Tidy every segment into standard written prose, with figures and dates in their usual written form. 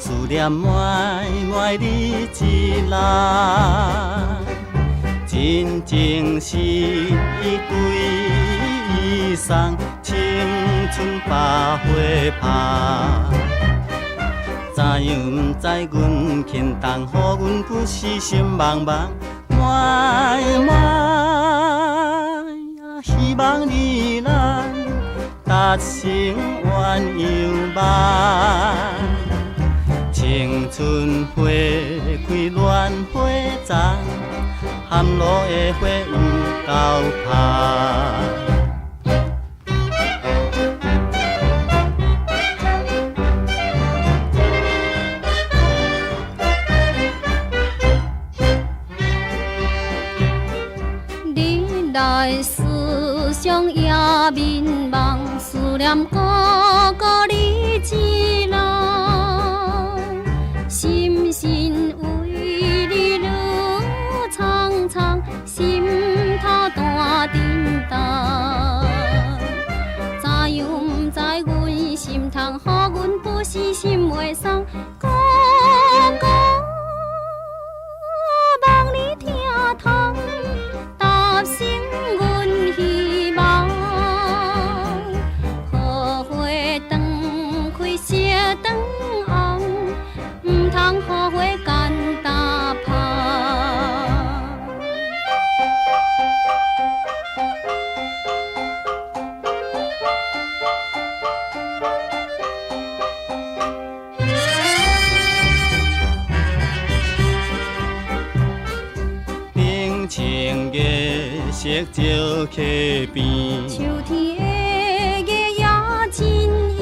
思念满满你一人，真情是对伊送，青春百花香。知影毋知阮牵动，予阮不死心茫茫，满满希望你咱达成愿望。青春花开乱花丛，含路的花有够香。来思乡也迷茫，思念故故你一人，心心为你路苍苍，心头大震动。知影毋知阮心痛，予阮不死心袂松，故故望你听通。答成阮希望，好花长开谢长红，毋通予花干焦香。冰清月色照溪边，秋天的月也真圆，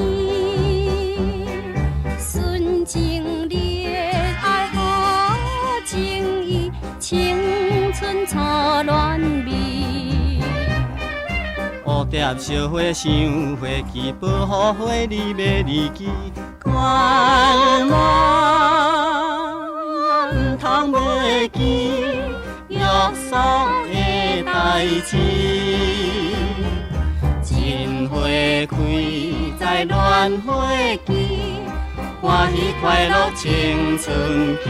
纯情烈爱好情意，青春初恋味。蝴蝶烧花想花枝，保护花你要离枝，关满毋通袂记。约束的代志，真花开在乱花期，欢喜快乐青春期。